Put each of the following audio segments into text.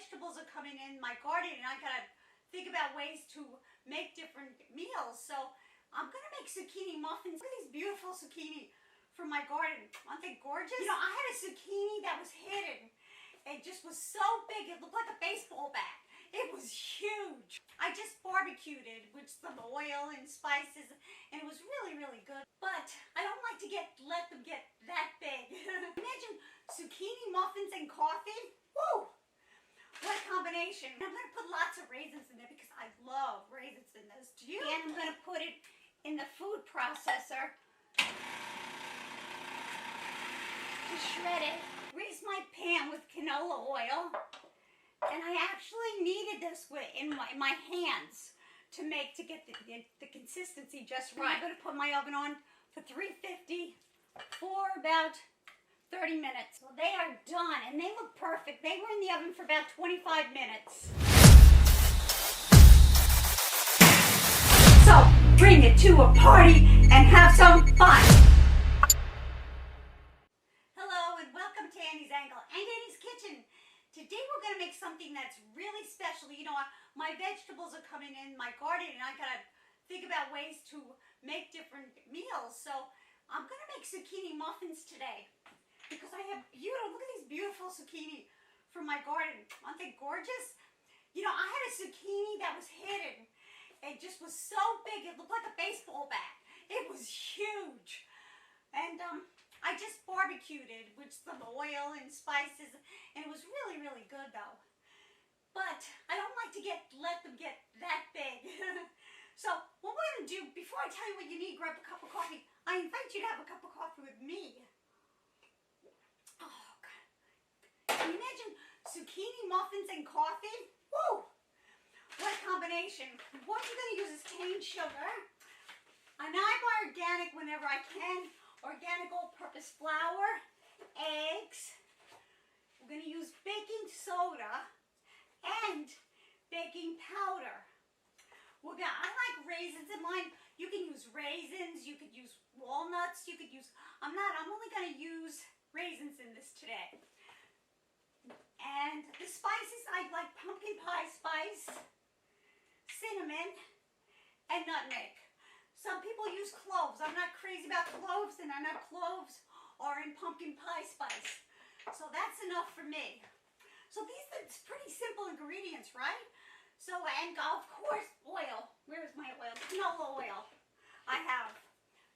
vegetables are coming in my garden and I gotta think about ways to make different meals. So I'm gonna make zucchini muffins. Look at these beautiful zucchini from my garden. Aren't they gorgeous? You know, I had a zucchini that was hidden. It just was so big, it looked like a baseball bat. It was huge. I just barbecued it with some oil and spices, and it was really, really good. But I don't like to let them get that big. Imagine zucchini muffins and coffee. Woo! What a combination. I'm going to put lots of raisins in there because I love raisins in this. Do you? And I'm going to put it in the food processor to shred it. Grease my pan with canola oil. And I actually kneaded this in my hands to get the consistency just right. I'm going to put my oven on for 350 for about 30 minutes. Well, they are done and they look perfect. They were in the oven for about 25 minutes. So bring it to a party and have some fun. Hello and welcome to Annie's Angle and Annie's Kitchen. Today we're going to make something that's really special. You know, my vegetables are coming in my garden and I gotta think about ways to make different meals. So I'm going to make zucchini muffins today because I have look at these beautiful zucchini from my garden. Aren't they gorgeous? You know, I had a zucchini that was hidden. It just was so big, it looked like a baseball bat. It was huge. And I just barbecued it with some oil and spices, and it was really, really good though. But I don't like to let them get that big. So what we're going to do, before I tell you what you need, grab a cup of coffee. I invite you to have a cup of coffee with me. Oh, God. Can you imagine zucchini muffins and coffee? Woo! What a combination. What you're going to use is cane sugar. And I buy organic whenever I can. Organic all-purpose flour, eggs. We're going to use baking soda and baking powder. I like raisins in mine. You can use raisins, you could use walnuts, I'm only going to use raisins in this today. And the spices, I like pumpkin pie spice, cinnamon, and nutmeg. Some people use cloves. I'm not crazy about cloves, and I know cloves are in pumpkin pie spice. So that's enough for me. So it's pretty simple ingredients, right? So, and of course, oil. Where's my oil? Canola oil I have.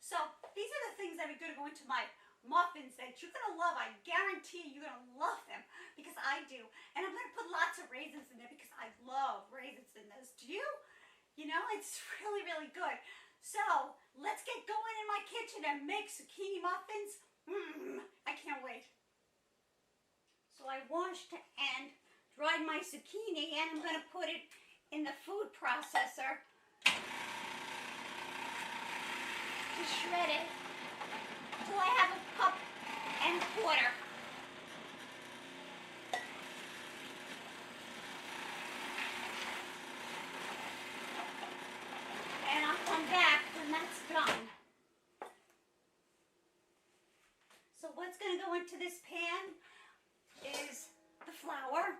So these are the things that are going to go into my muffins that you're going to love. I guarantee you're going to love them because I do. And I'm going to put lots of raisins in there because I love raisins in this. Do you? You know, it's really, really good. So, let's get going in my kitchen and make zucchini muffins. I can't wait. So I washed and dried my zucchini and I'm going to put it in the food processor to shred it until I have a cup and a quarter. And I'll come back when that's done. So what's going to go into this pan is the flour.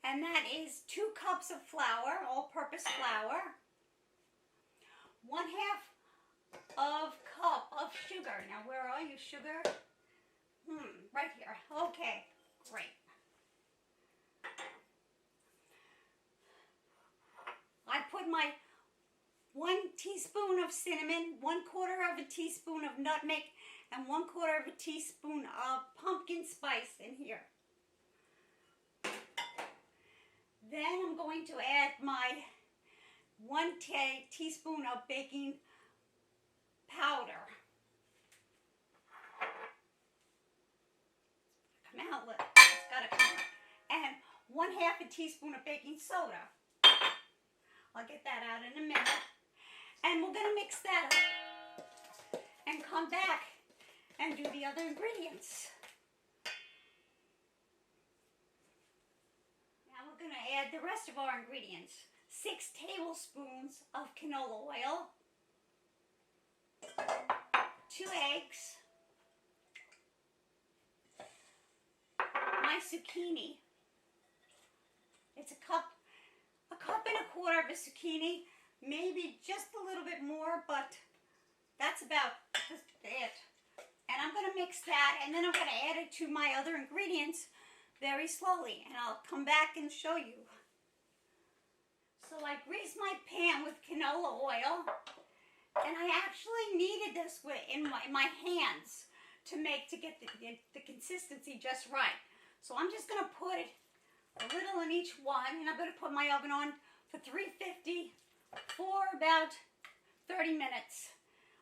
And that is 2 cups of flour, all-purpose flour. 1/2 of cup of sugar. Now where are you, sugar? Right here. Okay, great. I put my 1 teaspoon of cinnamon, 1/4 of a teaspoon of nutmeg, and 1/4 of a teaspoon of pumpkin spice in here. Then I'm going to add my 1 teaspoon of baking powder. Come out, look, it's got to come out. And 1/2 a teaspoon of baking soda. I'll get that out in a minute. And we're going to mix that up and come back and do the other ingredients. Now we're going to add the rest of our ingredients. 6 tablespoons of canola oil, 2 eggs, my zucchini, It's a cup and a quarter of a zucchini, maybe just a little bit more, but that's about it. And I'm going to mix that, and then I'm going to add it to my other ingredients very slowly, and I'll come back and show you. So I greased my pan with canola oil, and I actually kneaded this in my hands to get the consistency just right. So I'm just going to put it a little in each one, and I'm going to put my oven on for 350 for about 30 minutes,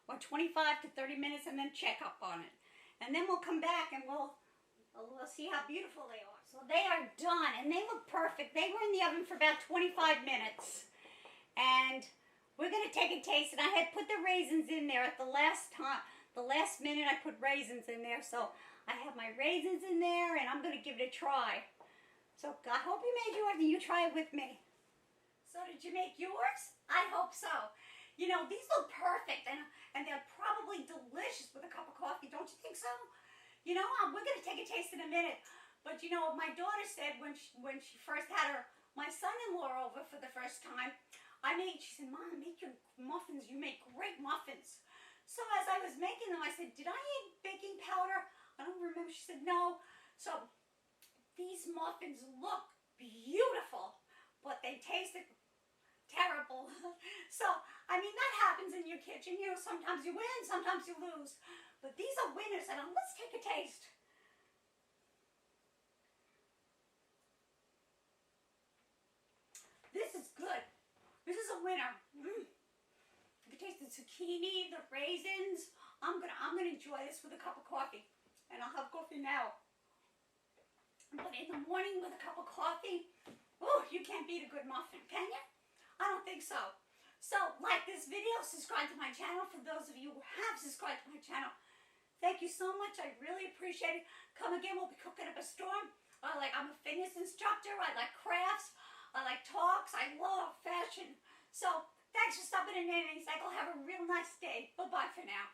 or 25 to 30 minutes, and then check up on it. And then we'll come back and we'll see how beautiful they are. So they are done, and they look perfect. They were in the oven for about 25 minutes, and we're going to take a taste. And I had put the raisins in there at the last minute. I put raisins in there, so I have my raisins in there, and I'm going to give it a try. So I hope you made yours and you try it with me. So did you make yours? I hope so. You know, these look perfect, and they're probably delicious with a cup of coffee. Don't you think so? You know, we're going to take a taste in a minute. But, you know, my daughter said when she first had my son-in-law over for the first time, she said, Mom, make your muffins. You make great muffins. So as I was making them, I said, did I add baking powder? I don't remember. She said, no. So these muffins look beautiful, but they tasted terrible. So, I mean, that happens in your kitchen. You know, sometimes you win, sometimes you lose. But these are winners, and let's take a taste. This is good. This is a winner. You can taste the zucchini, the raisins. I'm gonna enjoy this with a cup of coffee, and I'll have coffee now. But in the morning with a cup of coffee, oh, you can't beat a good muffin, can you? I don't think so. So, like this video, subscribe to my channel. For those of you who have subscribed to my channel, thank you so much. I really appreciate it. Come again, we'll be cooking up a storm. I'm a fitness instructor. I like crafts. I like talks. I love fashion. So, thanks for stopping in Nanny's Cycle. Have a real nice day. Bye-bye for now.